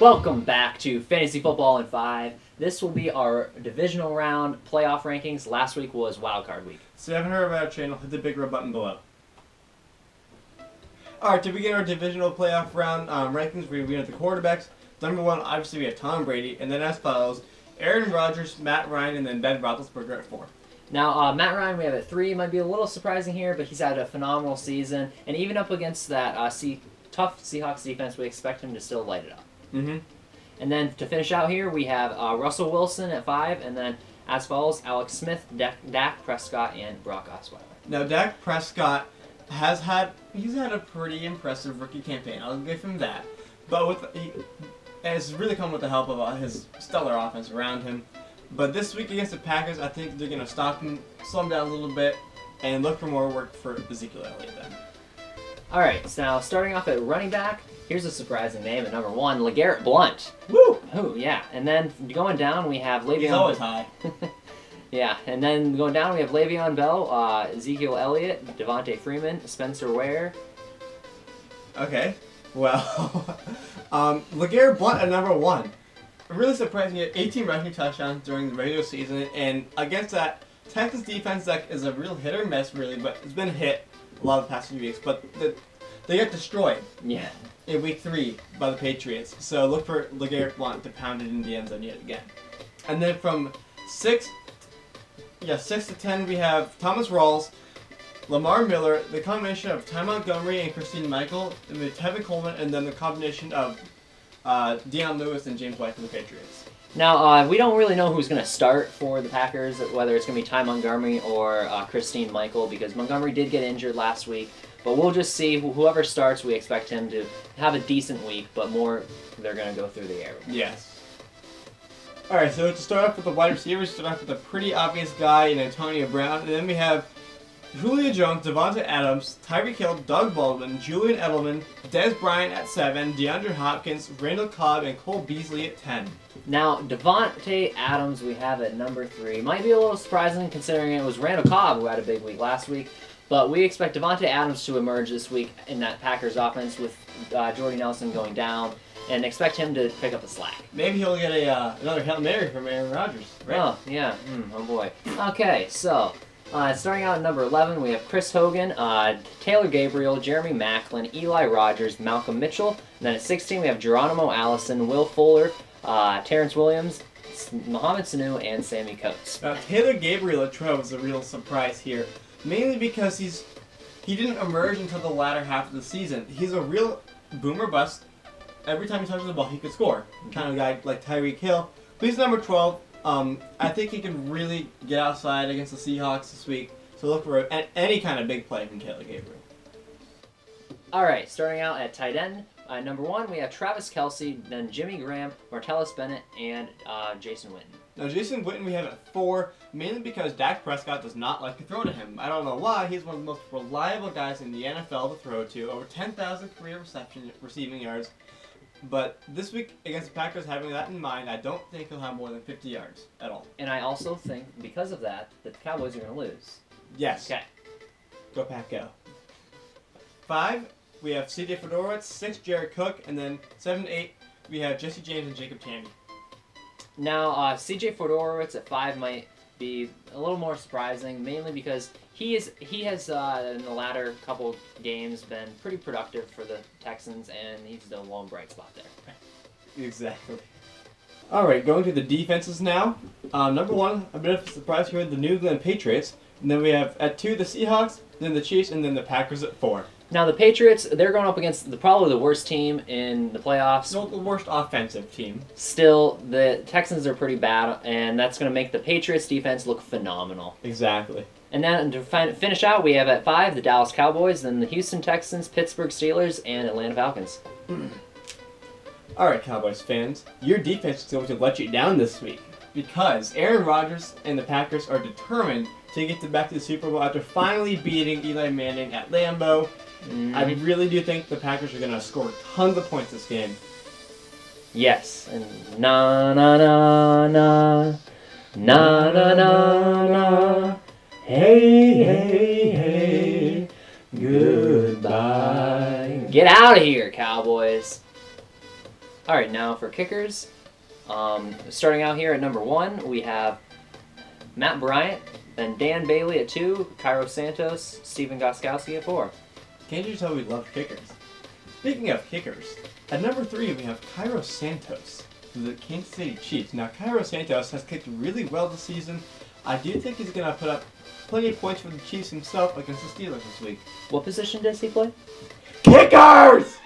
Welcome back to Fantasy Football in 5. This will be our Divisional Round playoff rankings. Last week was Wildcard Week. So if you haven't heard about our channel, hit the big red button below. Alright, to begin our Divisional Playoff Round rankings, we have the quarterbacks. Number 1, obviously we have Tom Brady, and then as follows, Aaron Rodgers, Matt Ryan, and then Ben Roethlisberger at 4. Now, Matt Ryan we have at 3. Might be a little surprising here, but he's had a phenomenal season. And even up against that tough Seahawks defense, we expect him to still light it up. And then to finish out here, we have Russell Wilson at 5, and then as follows, Alex Smith, Dak Prescott, and Brock Osweiler. Now, Dak Prescott he's had a pretty impressive rookie campaign. I'll give him that. But it's really come with the help of his stellar offense around him. But this week against the Packers, I think they're going to stop him, slow him down a little bit, and look for more work for Ezekiel Elliott then. Alright, so now starting off at running back, here's a surprising name at number 1, LeGarrette Blount. Woo! Oh, yeah. And then going down, we have Le'Veon. He's always high. Yeah, and then going down, we have Le'Veon Bell, Ezekiel Elliott, Devontae Freeman, Spencer Ware. Okay. Well, LeGarrette Blount at number 1. Really surprising. He had 18 rushing touchdowns during the regular season, and against that, Texas defense that is a real hit or miss, really, but it's been hit a lot of the past few weeks. But they got destroyed. Yeah. In week 3 by the Patriots. So look for LeGarrette Blount to pound it in the end zone yet again. And then from 6 to 10, we have Thomas Rawls, Lamar Miller, the combination of Ty Montgomery and Christine Michael, and then Tevin Coleman, and then the combination of Deion Lewis and James White for the Patriots. Now, we don't really know who's going to start for the Packers, whether it's going to be Ty Montgomery or Christine Michael, because Montgomery did get injured last week. But we'll just see. Whoever starts, we expect him to have a decent week, but more they're going to go through the air. Yes. Alright, so to start off with the wide receivers, start off with a pretty obvious guy in Antonio Brown, and then we have Julio Jones, Devonta Adams, Tyreek Hill, Doug Baldwin, Julian Edelman, Dez Bryant at 7, DeAndre Hopkins, Randall Cobb, and Cole Beasley at 10. Now, Devontae Adams we have at number 3. Might be a little surprising considering it was Randall Cobb who had a big week last week. But we expect Devontae Adams to emerge this week in that Packers offense with Jordy Nelson going down, and expect him to pick up the slack. Maybe he'll get another Hail Mary from Aaron Rodgers, right? Oh, yeah. Oh, boy. Okay, so starting out at number 11, we have Chris Hogan, Taylor Gabriel, Jeremy Maclin, Eli Rogers, Malcolm Mitchell. And then at 16, we have Geronimo Allison, Will Fuller, Terrence Williams, Mohamed Sanu, and Sammy Coates. Now, Taylor Gabriel at 12 was a real surprise here. Mainly because he didn't emerge until the latter half of the season. He's a real boomer bust. Every time he touches the ball, he could score. Kind of guy like Tyreek Hill. But he's number 12. I think he can really get outside against the Seahawks this week. So look for any kind of big play from Taylor Gabriel. Alright, starting out at tight end. Number 1, we have Travis Kelce, then Jimmy Graham, Martellus Bennett, and Jason Witten. Now, Jason Witten we have at 4, mainly because Dak Prescott does not like to throw to him. I don't know why. He's one of the most reliable guys in the NFL to throw to. Over 10,000 career receiving yards. But this week against the Packers, having that in mind, I don't think he'll have more than 50 yards at all. And I also think, because of that the Cowboys are going to lose. Yes. Okay. Go Pack, go. 5, we have C.J. Fedorowicz. 6, Jared Cook. And then 7 8, we have Jesse James and Jacob Tandy. Now, C.J. Fedorowicz at 5 might be a little more surprising, mainly because he has in the latter couple games been pretty productive for the Texans, and he's the lone bright spot there. Exactly. Alright, going to the defenses now. Number 1, a bit of a surprise here, the New England Patriots. And then we have at 2 the Seahawks, then the Chiefs, and then the Packers at 4. Now the Patriots, they're going up against probably the worst team in the playoffs. No, the worst offensive team. Still, the Texans are pretty bad, and that's going to make the Patriots defense look phenomenal. Exactly. And then to finish out, we have at 5 the Dallas Cowboys, then the Houston Texans, Pittsburgh Steelers, and Atlanta Falcons. Alright, Cowboys fans, your defense is going to let you down this week because Aaron Rodgers and the Packers are determined to get back to the Super Bowl after finally beating Eli Manning at Lambeau. I really do think the Packers are going to score tons of points this game. Yes. And na na na na na na na na. Hey hey hey. Goodbye. Get out of here, Cowboys. All right, now for kickers. Starting out here at number 1, we have Matt Bryant, then Dan Bailey at 2, Cairo Santos, Steven Gostkowski at 4. Can't you tell we love kickers? Speaking of kickers, at number 3 we have Cairo Santos, the Kansas City Chiefs. Now Cairo Santos has kicked really well this season. I do think he's going to put up plenty of points for the Chiefs himself against the Steelers this week. What position does he play? Kickers!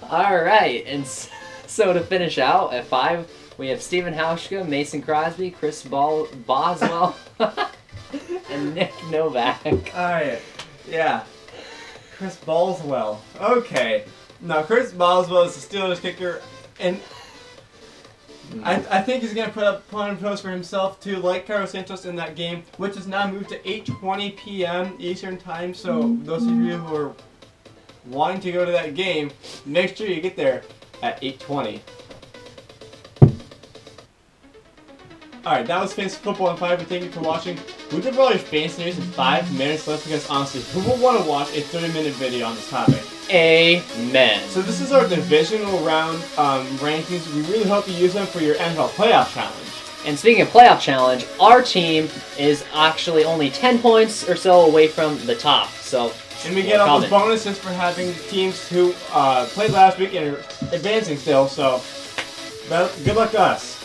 All right, and so to finish out at 5, we have Stephen Hauschka, Mason Crosby, Chris Boswell, and Nick Novak. Alright, yeah. Chris Boswell. Okay. Now, Chris Boswell is the Steelers kicker, and I think he's going to put up point post for himself, too, like Cairo Santos in that game, which is now moved to 8:20 p.m. Eastern Time, so those of you who are wanting to go to that game, make sure you get there at 8:20. Alright, that was Fantasy Football in 5, and thank you for watching. We did all your fantasy news in 5 minutes less because, honestly, who would want to watch a 30-minute video on this topic? Amen. So this is our Divisional Round rankings. We really hope you use them for your NFL Playoff Challenge. And speaking of Playoff Challenge, our team is actually only 10 points or so away from the top. So, and we get all those bonuses for having teams who played last week and are advancing still. So, good luck to us.